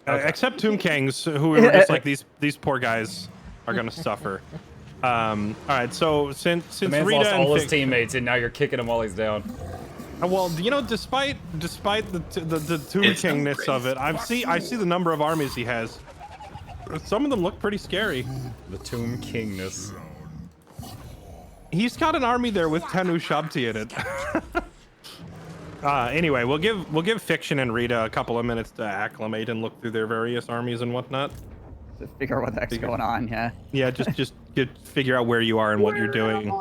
Okay. Except Tomb Kings, who we were just like, these poor guys are gonna suffer. All right, so since The man's Rita lost and all his Fig- teammates, and now you're kicking him while he's down. well, you know, despite the Tomb It's not Kingness great. of it, I see the number of armies he has. Some of them look pretty scary. The Tomb Kingness. He's got an army there with 10 Ushabti in it. Anyway, we'll give Fiction and Rita a couple of minutes to acclimate and look through their various armies and whatnot. To figure out what the heck's going on, yeah. Yeah, just figure out where you are and what you're doing.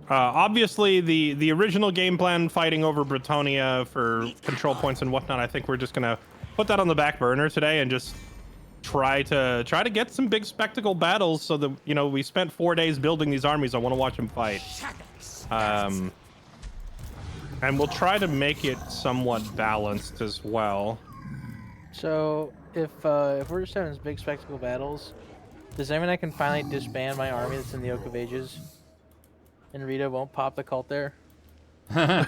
Obviously, the original game plan, fighting over Bretonia for control points and whatnot, I think we're just gonna put that on the back burner today and just try to get some big spectacle battles. So that, you know, we spent 4 days building these armies. I want to watch them fight. And we'll try to make it somewhat balanced as well. So if we're just having these big spectacle battles, does that mean I can finally disband my army that's in the Oak of Ages? And Rita won't pop the cult there? I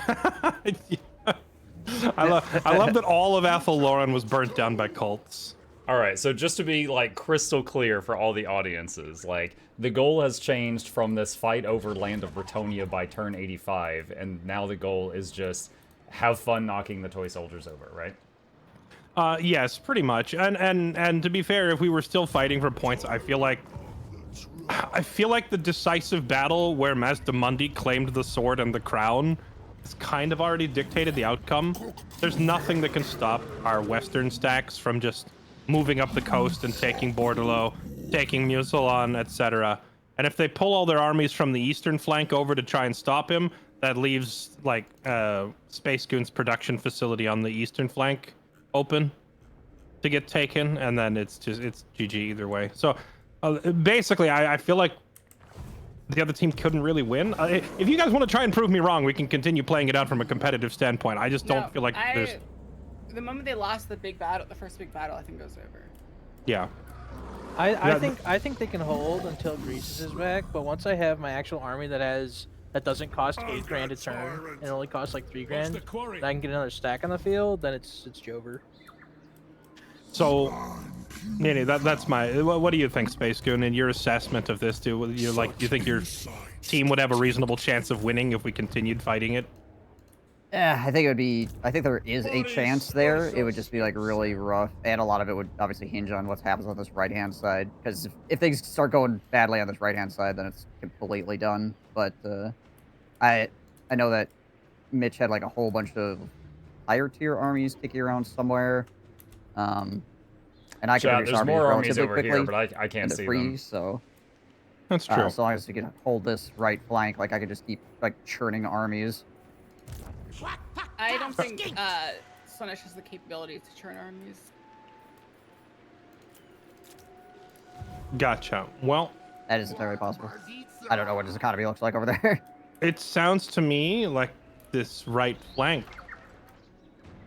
love that all of Athel-Loren was burnt down by cults. All right, so just to be like crystal clear for all the audiences, like the goal has changed from this fight over land of Bretonia by turn 85, and now the goal is just have fun knocking the toy soldiers over, right? Yes, pretty much. And to be fair, if we were still fighting for points, I feel like the decisive battle where Mazdamundi claimed the sword and the crown has kind of already dictated the outcome. There's nothing that can stop our western stacks from just moving up the coast and taking Bordello, taking Musalon, etc. And if they pull all their armies from the eastern flank over to try and stop him, that leaves like Space Goon's production facility on the eastern flank open to get taken, and then it's GG either way. So basically, I feel like the other team couldn't really win. If you guys want to try and prove me wrong, we can continue playing it out from a competitive standpoint. I just don't feel like there's... The moment they lost the first big battle, I think goes over. Yeah. I think they can hold until Greases is back, but once I have my actual army that doesn't cost 8 grand a turn and only costs like 3 grand, and I can get another stack on the field, then it's Jover. So, Nini, that's my... What do you think, Space Goon, in your assessment of this? Do you think your team would have a reasonable chance of winning if we continued fighting it? Yeah, I think there is a chance there. It would just be like really rough, and a lot of it would obviously hinge on what happens on this right-hand side. Because if things start going badly on this right-hand side, then it's completely done. But I know that Mitch had like a whole bunch of higher tier armies kicking around somewhere, and I can produce there's armies more armies relatively over quickly. here, but I can't see them. So that's true. as long as we can hold this right flank, like I could just keep like churning armies. I don't think Slaanesh has the capability to churn armies. Gotcha. Well, That is entirely possible. I don't know what his economy looks like over there. it sounds to me like this right flank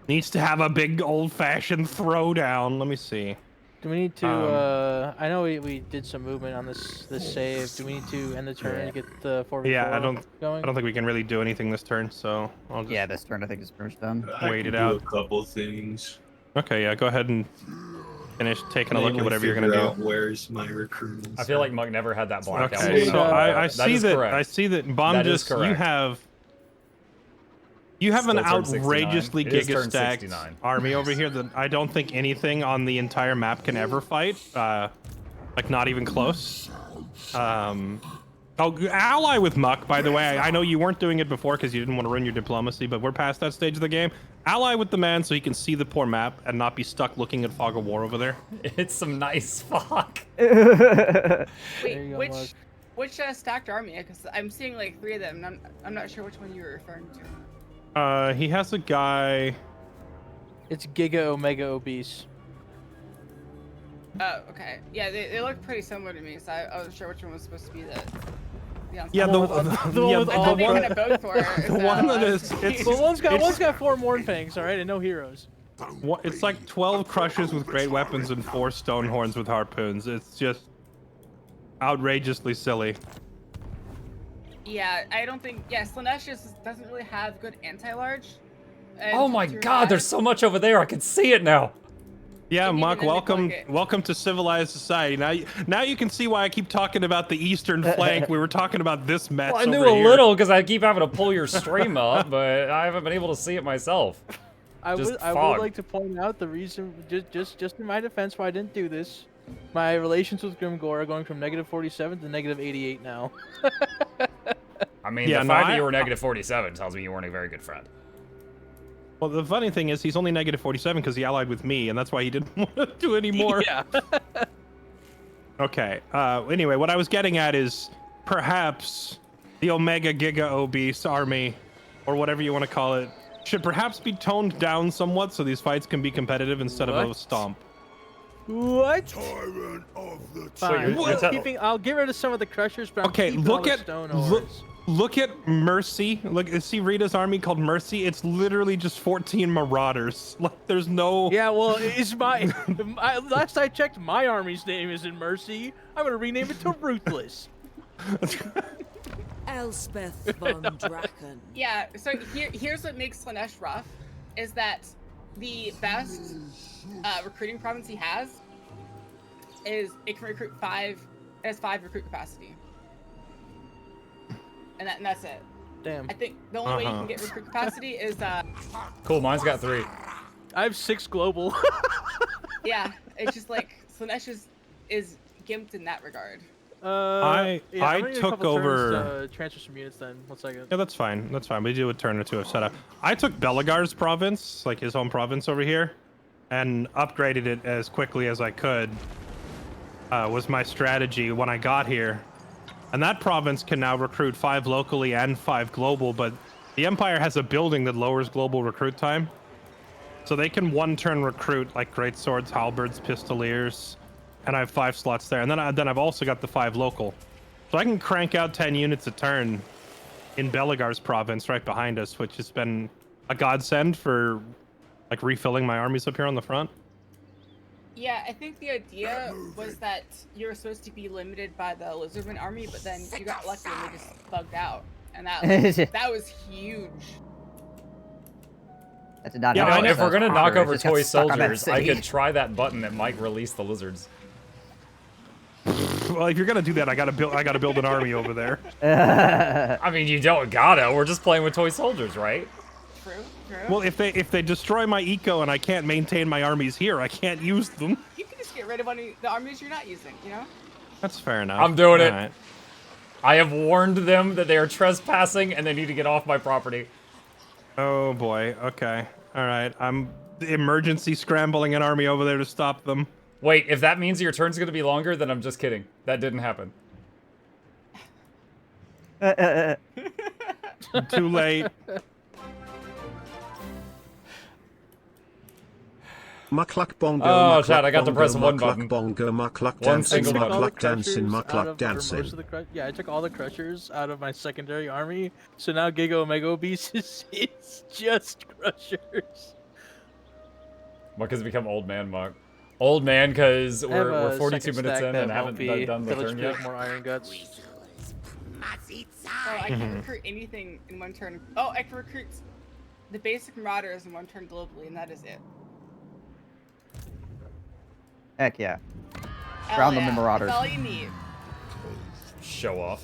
needs to have a big old-fashioned throwdown. Let me see. Do we need to? I know we did some movement on this save. Do we need to end the turn and get the 4v4 Yeah, I going? don't think we can really do anything this turn, so I'll just This turn I think is pretty much done. wait it do out. a couple things. Okay, yeah, go ahead and finish taking a look at Mainly whatever you're gonna figure out do. Where's my recruits? I feel like Mug never had that blackout. Okay, so I That see is that correct. I see that Bomdus, you have an Still turn 69. outrageously It is turn giga-stacked 69. army over here that I don't think anything on the entire map can ever fight. Like not even close. Ally with Muck, by the way. I know you weren't doing it before because you didn't want to ruin your diplomacy, but we're past that stage of the game. Ally with the man so he can see the poor map and not be stuck looking at Fog of War over there. It's some nice fog. Wait, you go, Mug. which stacked army? Because I'm seeing like 3 of them, and I'm not sure which one you were referring to. He has a guy. It's Giga Omega Obese. Oh, okay. Yeah, they look pretty similar to me, so I wasn't sure which one was supposed to be the Yeah, The one with I thought they were one- gonna vote for it. the one that is Well, one's got 4 Mornfangs, all right, and no heroes. It's like 12 crushes with great weapons and 4 stone horns with harpoons. It's just outrageously silly. Yeah, I don't think. Yeah, Slaanesh just doesn't really have good anti-large. Oh my god, there's so much over there. I can see it now. Yeah, Give me the Muck, Ninja welcome, bucket. welcome to civilized society. Now you can see why I keep talking about the eastern flank. We were talking about this mess Well, I knew over a here. little because I keep having to pull your stream up, but I haven't been able to see it myself. I Just would fog. like to point out the reason, just in my defense, why I didn't do this. My relations with Grimgore are going from -47 to -88 now. I mean, Yeah, the no, fact that I- you were -47 tells me you weren't a very good friend. Well, the funny thing is he's only -47 because he allied with me, and that's why he didn't want to do anymore. Yeah. Okay. Anyway, what I was getting at is perhaps the Omega Giga Obese army, or whatever you want to call it, should perhaps be toned down somewhat so these fights can be competitive instead of a What? stomp. What? Tyrant of the Fine. you're I'll get rid of some of the crushers, but I'm Okay, keeping all look the at stone look, ores. look at Mercy. Look, see Rita's army called Mercy. It's literally just 14 marauders. Like, there's no. Yeah, well, it's last I checked, my army's name isn't Mercy. I'm gonna rename it to Ruthless. Elspeth von Draken. Yeah, so here's what makes Slanesh rough, is that the best recruiting province he has is it can recruit 5, it has 5 recruit capacity. And that's it. Damn. I think the only way you can get recruit capacity is, Cool, mine's got 3. I have 6 global. yeah, it's just like, Slanesh is gimped in that regard. I I'm gonna need a took couple turns over. to transfer some units then. 1 second. Yeah, that's fine. That's fine. We do a turn or two of setup. I took Belagar's province, like his home province over here, and upgraded it as quickly as I could. Was my strategy when I got here. And that province can now recruit 5 locally and 5 global, but the Empire has a building that lowers global recruit time. So they can 1-turn recruit like great swords, halberds, pistoliers, and I have 5 slots there. And then I've also got the 5 local. So I can crank out 10 units a turn in Belagar's province right behind us, which has been a godsend for like refilling my armies up here on the front. Yeah, I think the idea was that you were supposed to be limited by the Lizardman army, but then you got lucky and they just bugged out. And that was huge. That did not You help know, us if we're as gonna knock conquerors, over just got toy stuck on that soldiers, I city. could try that button that might release the lizards. Well, if you're gonna do that, I gotta build an army over there. I mean, you don't gotta. We're just playing with toy soldiers, right? True, true. Well, if they destroy my eco and I can't maintain my armies here, I can't use them. You can just get rid of the armies you're not using, you know? That's fair enough. I'm doing it. Alright. I have warned them that they are trespassing and they need to get off my property. Oh boy. Okay. All right. I'm emergency scrambling an army over there to stop them. Wait, if that means your turn's gonna be longer, then I'm just kidding. That didn't happen. Too late. Mukluk bongo. Oh, mukluk Chad, I got to bongo, press one mukluk button. bongo, mukluk One dancing, single button. mukluk dancing, mukluk dancing. Yeah, I took all the crushers out of my secondary army, so now Giga Omega Beast is just crushers. What has become old man Muck? Old man, because I have we're a 42 second minutes stack in that and haven't won't be done the Village turn Pit, yet. more Iron Guts. So I can recruit anything in 1 turn. Oh, I can recruit the basic marauders in 1 turn globally, and that is it. Heck yeah. Hell Ground them yeah, in marauders. That's all you need. Show off.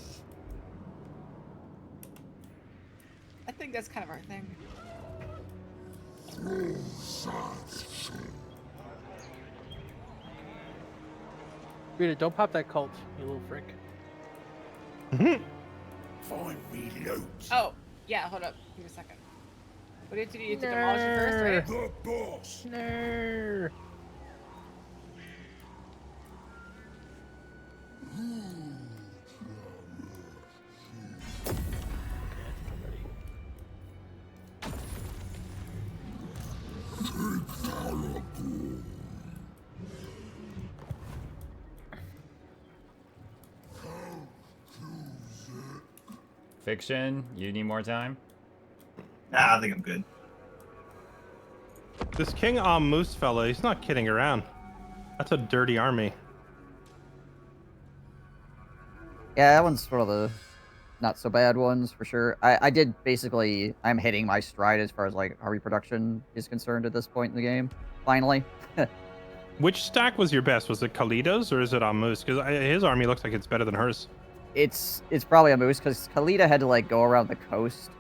I think that's kind of our thing. Rita, don't pop that cult, you little frick. Find me loot. Oh, yeah, hold up. Give me a second. What do you have to do? You have to demolish it first, right? The boss. No. Fiction, you need more time? Nah, I think I'm good. This King Moose fella, he's not kidding around. That's a dirty army. Yeah, that one's one of the not so bad ones for sure. I did basically, I'm hitting my stride as far as like army production is concerned at this point in the game. Finally. Which stack was your best? Was it Khalid's or is it Amus? Because his army looks like it's better than hers. It's probably a moose because Khalida had to like go around the coast.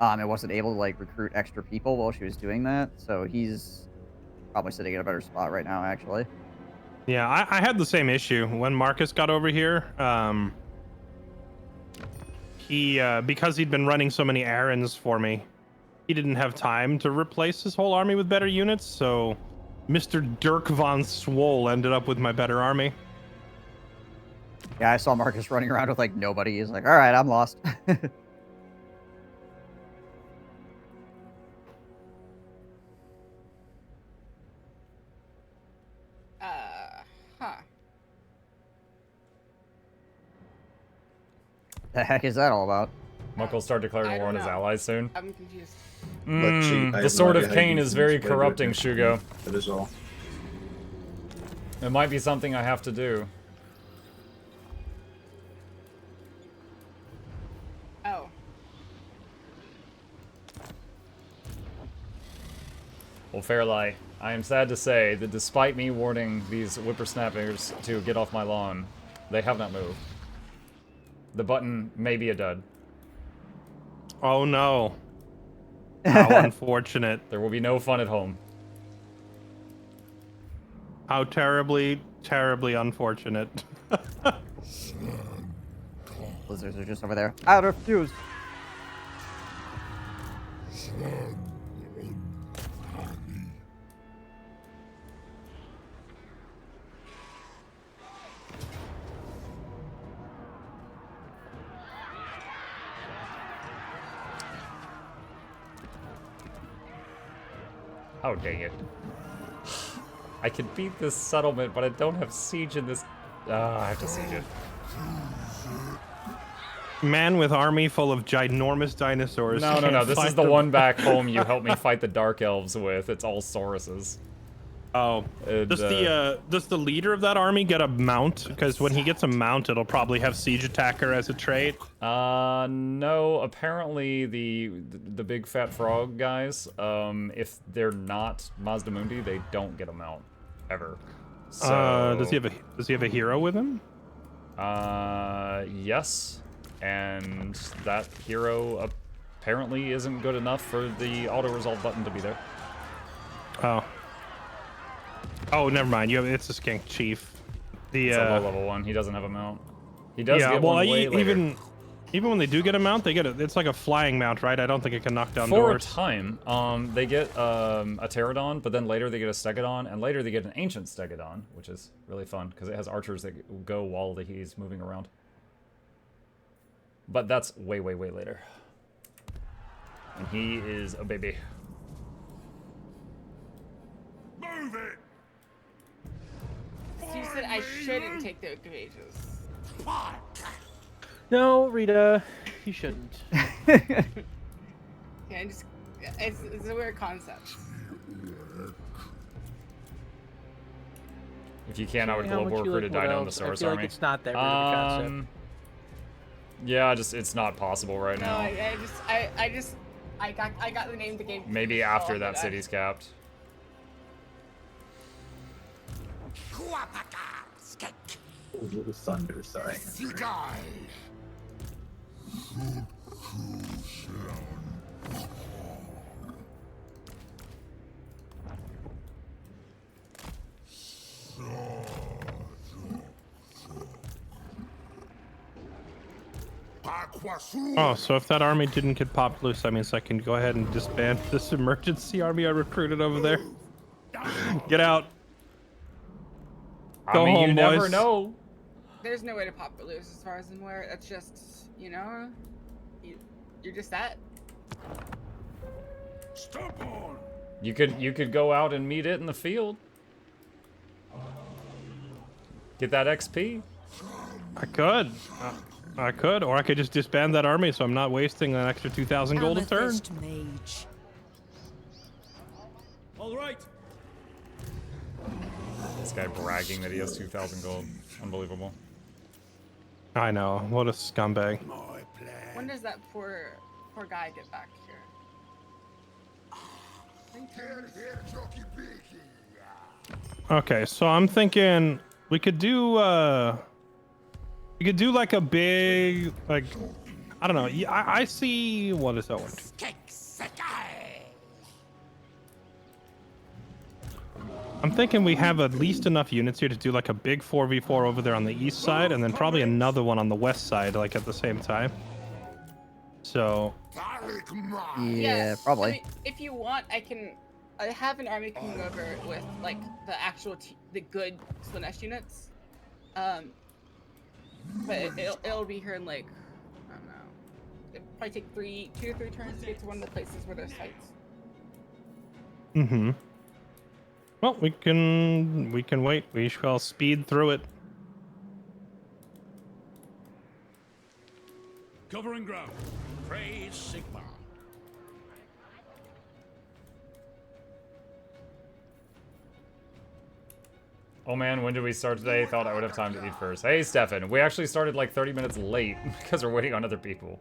And wasn't able to like recruit extra people while she was doing that. So he's probably sitting in a better spot right now, actually. Yeah, I had the same issue when Marcus got over here. He because he'd been running so many errands for me, he didn't have time to replace his whole army with better units. So Mr. Dirk von Swole ended up with my better army. Yeah, I saw Marcus running around with like nobody. He's like, all right, I'm lost. Huh. The heck is that all about? Muck will start declaring war on his allies soon. I'm confused. The Sword of Cain is very corrupting, Shugo. That is all. It might be something I have to do. Oh. Well, Fairlight, I am sad to say that despite me warning these whippersnappers to get off my lawn, they have not moved. The button may be a dud. Oh no. How unfortunate. There will be no fun at home. How terribly, terribly unfortunate. Blizzards are just over there. Out of fuse. Oh, dang it. I could beat this settlement, but I don't have siege in this... I have to siege it. Man with army full of ginormous dinosaurs. No. This is the one back home you helped me fight the Dark Elves with. It's all Saurus's. Oh. And, does the leader of that army get a mount? Because when he gets a mount, it'll probably have Siege Attacker as a trait. No. Apparently, the big fat frog guys, if they're not Mazdamundi, they don't get a mount ever. So, does he have a hero with him? Yes. And that hero apparently isn't good enough for the auto-resolve button to be there. Oh. Oh, never mind. It's a skink chief. It's a low-level one. He doesn't have a mount. He does get one way later. Even when they do get a mount, they get it. It's like a flying mount, right? I don't think it can knock down For doors. a time, they get a Pterodon, but then later they get a Stegodon, and later they get an Ancient Stegodon, which is really fun because it has archers that go while he's moving around. But that's way, way, way later. And he is a baby. Move it! So you said I shouldn't take the Oak No, Rita, you shouldn't. Yeah, it's a weird concept. If you can, I would global recruit a Dinosaurus I feel army. like it's not that weird of a concept. Yeah, it's not possible right now. I got the name of the game. Maybe after that city's capped. Ooh, thunder, sorry. Oh, so if that army didn't get popped loose, that means I can go ahead and disband this emergency army I recruited over there. Get out. Go home, you boys. never know. There's no way to pop it loose as far as I'm aware. That's just, you're just that. Stomp on! You could go out and meet it in the field. Get that XP. I could. I could, or I could just disband that army so I'm not wasting an extra 2,000 gold a turn. Amethyst Mage. All right. This guy bragging that he has 2,000 gold. Unbelievable. I know. What a scumbag. My plan. When does that poor guy get back here? Here, jockey, biggie. Okay, so I'm thinking we could do like a big, like, I don't know. I see, what is that one? I'm thinking we have at least enough units here to do like a big 4v4 over there on the east side, and then probably another one on the west side, like at the same time. So. Yeah, probably. I mean, if you want, I have an army coming over with like the actual the good Slanesh units. But it'll be here in like, I don't know. It'll probably take 2 to 3 turns to get to one of the places where there's fights. Mm-hmm. Well, we can wait. We shall speed through it. Covering ground. Praise Sigma. Oh man, when did we start today? Thought I would have time to eat first. Hey, Stefan, we actually started like 30 minutes late because we're waiting on other people.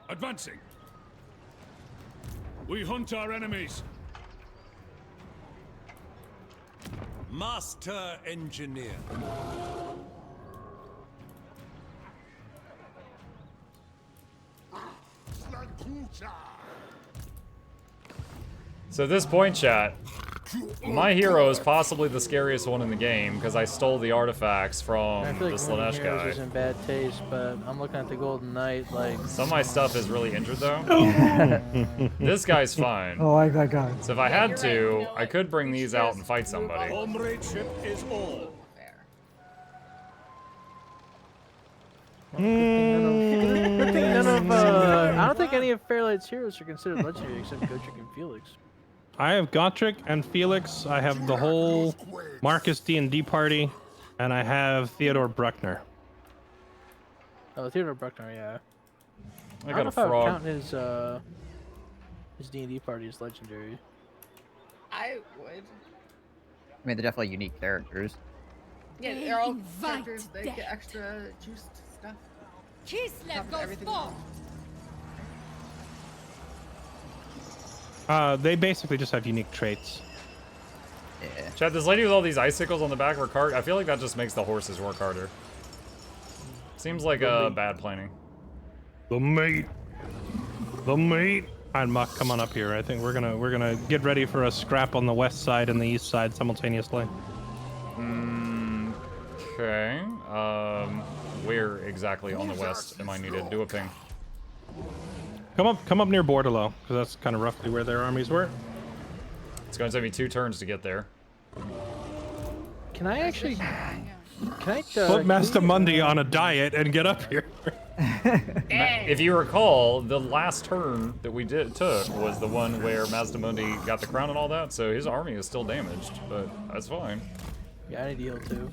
Advancing. We hunt our enemies. Master Engineer. So at this point, chat, my hero is possibly the scariest one in the game because I stole the artifacts from I feel the like winning Slanesh heroes guy. is in bad taste, but I'm looking at the Golden Knight like. Some of my stuff is really injured though. This guy's fine. Oh, I got guy. So if I had to, I could bring these out and fight somebody. Comradeship is all. Good thing none of I don't think any of Fairlight's heroes are considered legendary except Gotrek and Felix. I have Gotrek and Felix. I have the whole Marcus D&D party, and I have Theodore Bruckner. Oh, Theodore Bruckner, yeah. I don't got know a if I would frog. count his D&D party as legendary. I would. I mean, they're definitely unique characters. Yeah, they're all characters that get extra juiced stuff. Top of everything else. They basically just have unique traits. Yeah. Chat, this lady with all these icicles on the back of her cart, I feel like that just makes the horses work harder. Seems like bad planning. The meat. The meat. Alright, Muck, come on up here. I think we're gonna get ready for a scrap on the west side and the east side simultaneously. Okay. Where exactly on the west am I needed? Do a ping. Come up near Bordello, because that's kind of roughly where their armies were. It's going to take me 2 turns to get there. Can I actually? Put Master Mundi on a diet and get up here. If you recall, the last turn that we took was the one where Mazdamundi got the crown and all that, so his army is still damaged, but that's fine. Yeah, I need to heal too.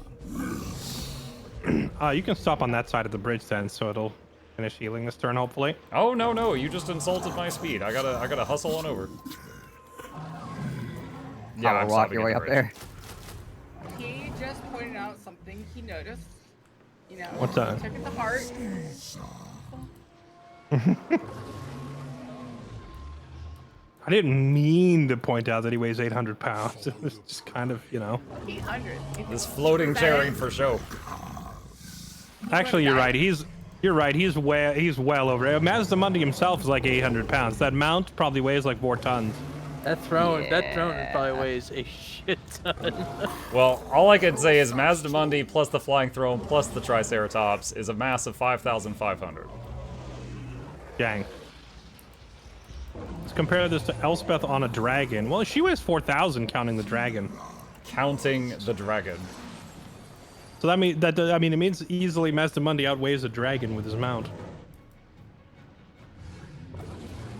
You can stop on that side of the bridge then, so it'll finish healing this turn, hopefully. Oh no, you just insulted my speed. I gotta hustle on over. Yeah, I'll walk your way up there. He just pointed out something he noticed. You know, What's that? Took it to heart. I didn't mean to point out that he weighs 800 pounds. It was just kind of, 800. This floating chairing for show. Actually, you're right. He's well over it. Mazdamundi himself is like 800 pounds. That mount probably weighs like 4 tons. That throne probably weighs a shit ton. Well, all I can say is Mazdamundi plus the flying throne plus the Triceratops is a mass of 5,500. Dang. Let's compare this to Elspeth on a dragon. Well, she weighs 4,000 counting the dragon. Counting the dragon. So that means it means easily Mazdamundi outweighs a dragon with his mount.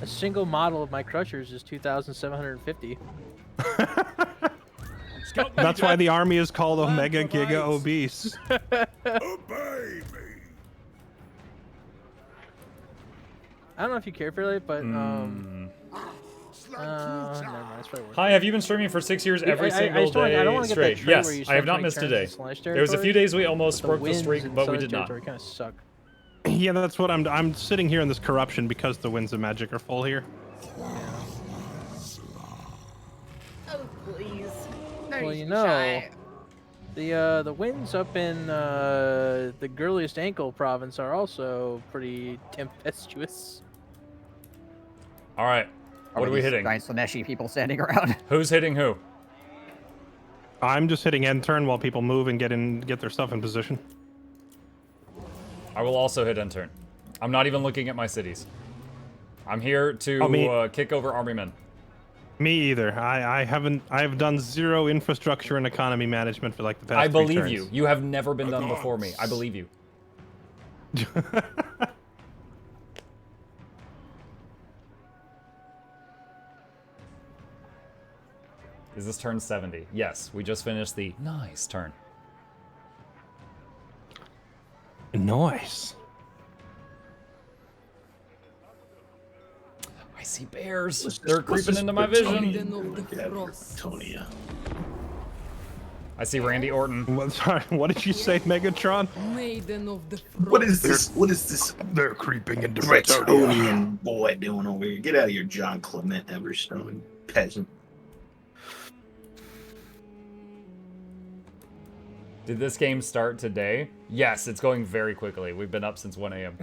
A single model of my crushers is 2,750. That's why the army is called Omega Giga Obese. Obey me. I don't know if you care for it, but never mind, that's probably worth Hi, have you been streaming for 6 years every single day straight? Yes, I have not missed a day. There was a few days we almost broke the streak, but we did not. Kind of suck. Yeah, that's what I'm sitting here in this corruption because the winds of magic are full here. Oh please. Well, you know, the winds up in the girliest ankle province are also pretty tempestuous. All right. What are we hitting? Giant Slaneshi people standing around. Who's hitting who? I'm just hitting end turn while people move and get their stuff in position. I will also hit end turn. I'm not even looking at my cities. I'm here to kick over army men. Me either. I have done zero infrastructure and economy management for like the past. I 3 believe turns. you. You have never been done before me. I believe you. Is this turn 70? Yes, we just finished the nice turn. Nice. I see bears. They're creeping into my vision. Tonia. I see Randy Orton. Sorry, what did you say, Megatron? Maiden of the What is this? What is this They're creeping into Bretonian boy doing over here? Get out of here, John Clement Everstone, peasant. Did this game start today? Yes, it's going very quickly. We've been up since 1 a.m.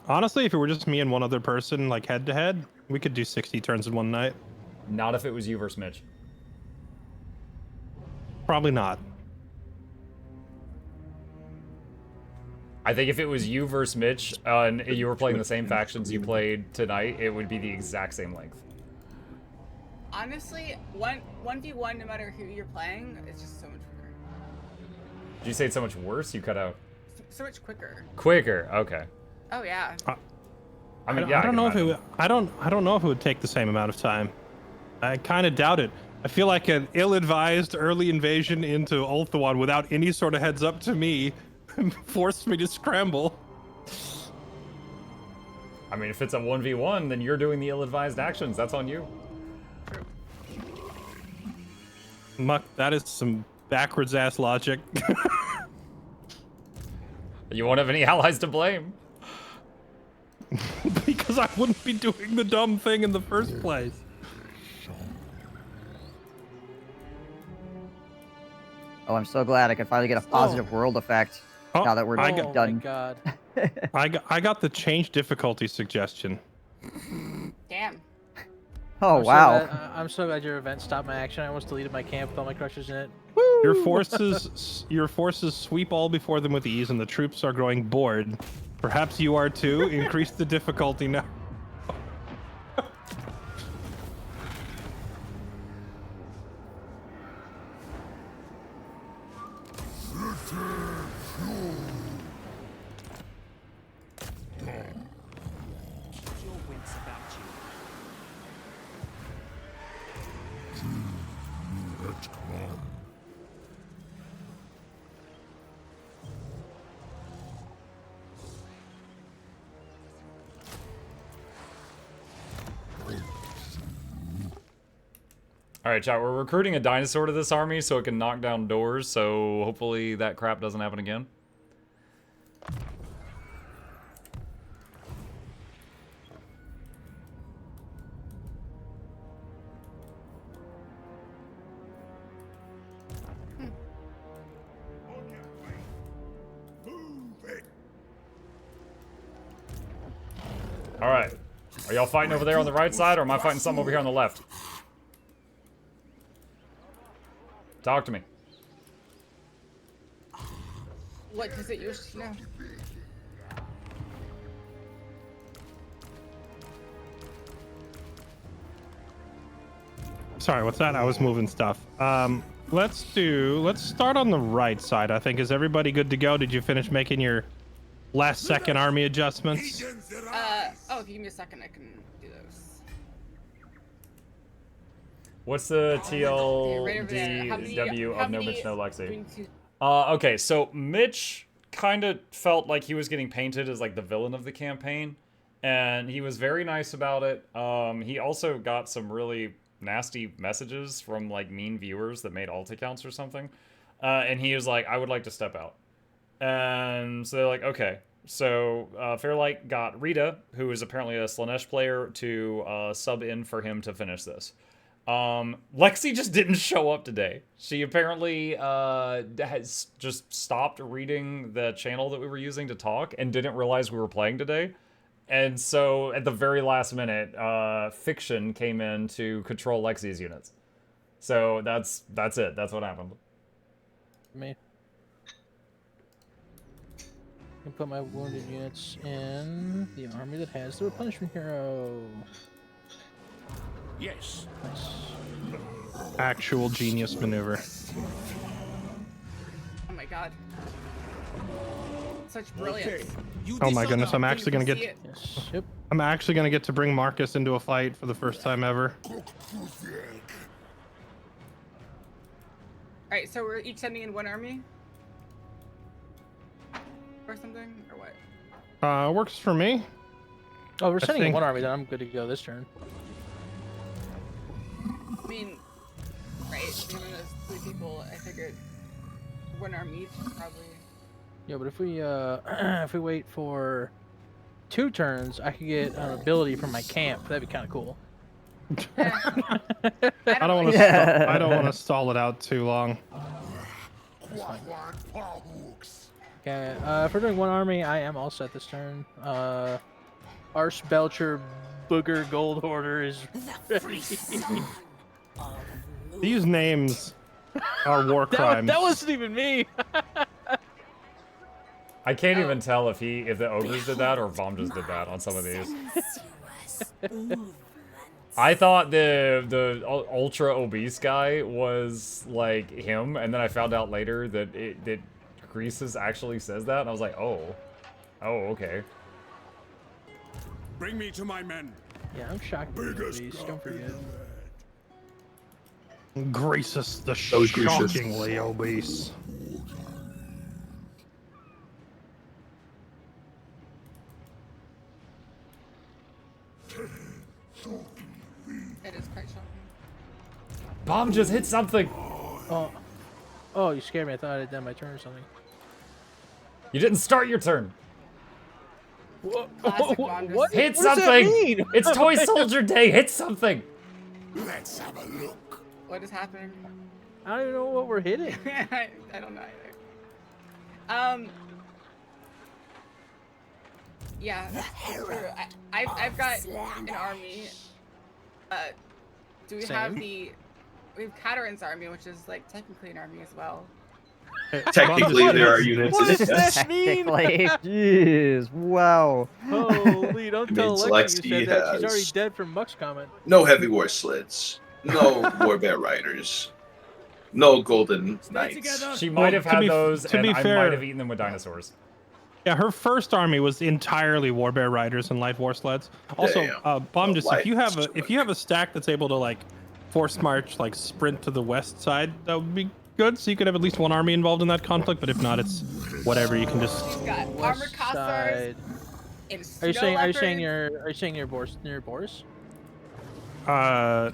Honestly, if it were just me and one other person, like head to head, we could do 60 turns in one night. Not if it was you versus Mitch. Probably not. I think if it was you versus Mitch, and you were playing the same factions you played tonight, it would be the exact same length. Honestly, 1v1, no matter who you're playing, it's just so much quicker. Did you say it's so much worse? You cut out. So much quicker. Quicker. Okay. Oh yeah. I mean, I don't know if it would, I don't know if it would take the same amount of time. I kind of doubt it. I feel like an ill-advised early invasion into Ulthuan without any sort of heads up to me forced me to scramble. I mean, if it's a 1v1, then you're doing the ill-advised actions. That's on you. Muck, that is some backwards-ass logic. You won't have any allies to blame. Because I wouldn't be doing the dumb thing in the first place. Oh, I'm so glad I could finally get a positive world effect now that we're done. Oh my god. I got the change difficulty suggestion. Damn. Oh, wow. I'm so glad your event stopped my action. I almost deleted my camp with all my crushers in it. Your forces sweep all before them with ease, and the troops are growing bored. Perhaps you are too. Increase the difficulty now. Alright, chat, we're recruiting a dinosaur to this army so it can knock down doors, so hopefully that crap doesn't happen again. Alright. Are y'all fighting over there on the right side, or am I fighting some over here on the left? Talk to me. What does it use to know? Sorry, what's that? I was moving stuff. Let's start on the right side, I think. Is everybody good to go? Did you finish making your last second army adjustments? Oh, if you give me a second, I can do those. What's the TLDW of No Mitch, No Lexi? Okay, so Mitch kind of felt like he was getting painted as like the villain of the campaign, and he was very nice about it. He also got some really nasty messages from like mean viewers that made alt accounts or something, and he was like, I would like to step out. And so they're like, okay. So Fairlight got Rita, who is apparently a Slanesh player, to sub in for him to finish this. Lexi just didn't show up today. She apparently has just stopped reading the channel that we were using to talk and didn't realize we were playing today. And so at the very last minute, Fiction came in to control Lexi's units. So that's it. That's what happened. Me. I can put my wounded units in the army that has the replenishment hero. Yes. Nice. Actual genius maneuver. Oh my god. Such brilliance. Oh my goodness, I'm actually gonna get. Yes. Yep. I'm actually gonna get to bring Marcus into a fight for the first time ever. Alright, so we're each sending in one army? Or something? Or what? Works for me. Oh, we're sending in think- one army, then I'm good to go this turn. I mean, right, given us 3 people, I figured one army each is probably... Yeah, but if we if we wait for 2 turns, I could get an ability from my camp. That'd be kind of cool. I don't want to. Yeah. I don't want to stall it out too long. Okay, if we're doing one army, I am all set this turn. Archbelcher Booger Gold Hoarder is ready. These names are war crimes. That wasn't even me. I can't even tell if the ogres did that or if Bomb just did that on some of these. I thought the ultra obese guy was like him, and then I found out later that that Greases actually says that, and I was like, oh, okay. Bring me to my men. Yeah, I'm shocked. Don't forget. Gracious the Those Gracious. shockingly obese. It is quite shocking. Bomb just hit something. Oh, you scared me. I thought I had done my turn or something. You didn't start your turn. Classic Bond. What? Hit What does that something. mean? It's Toy Soldier Day. Hit something. Let's have a look. What is happening? I don't even know what we're hitting. I don't know either. Yeah, sure. I've got an army. Do we have Same. we have Katarin's army, which is like technically an army as well. Technically, there are units What in does it. Yes. that mean? Technically. Jeez. Wow. Holy, don't tell means Lexi you Lexi said that. She's has- already dead from Muck's comment. No heavy war sleds. No warbear riders. No golden knights. together. She might have to had be- those, to and be I fair- might have eaten them with dinosaurs. Yeah, her first army was entirely warbear riders and light war sleds. Also, Damn. Bomb, just Light if you have a stack that's able to like force march, like sprint to the west side, that would be good. So you could have at least one army involved in that conflict. But if not, it's whatever. You can just. We've got armored West Cossars side. and Are you saying? Are you saying leopards. you're near Boris?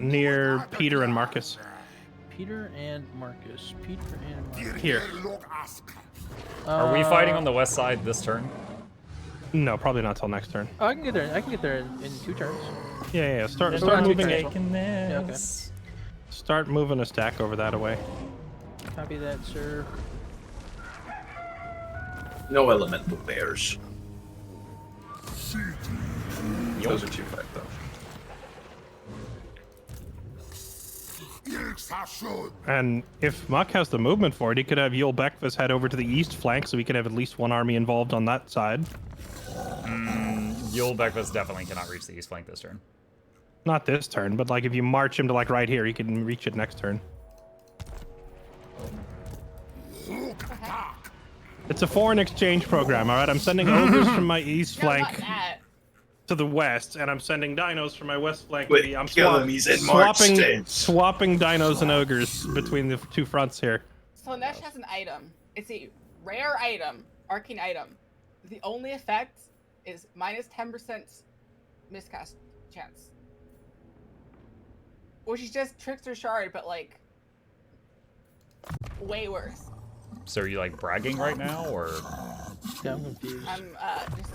Near Peter and Marcus. Peter and Marcus. Peter and Marcus. Here. Are we fighting on the west side this turn? No, probably not till next turn. Oh, I can get there. I can get there in 2 turns. Yeah. Start We're not moving. taking Yeah, okay. Start moving a stack over that away. Copy that, sir. No elemental bears. Those are 2-5 though. And if Muck has the movement for it, he could have Yul Bekvis head over to the east flank, so we could have at least one army involved on that side. Yul Bekvis definitely cannot reach the east flank this turn. Not this turn, but like if you march him to like right here, he can reach it next turn. It's a foreign exchange program, all right? I'm sending ogres from my east No, not flank that. to the west, and I'm sending dinos from my west flank. Wait, to the, I'm kill him, he's in March states. swapping dinos and ogres between the 2 fronts here. Slanesh has an item. It's a rare item, arcane item. The only effect is minus 10% miscast chance. Which is just Trickster Shard, but like way worse. So are you like bragging right now, or? Yeah, I'm confused. I'm just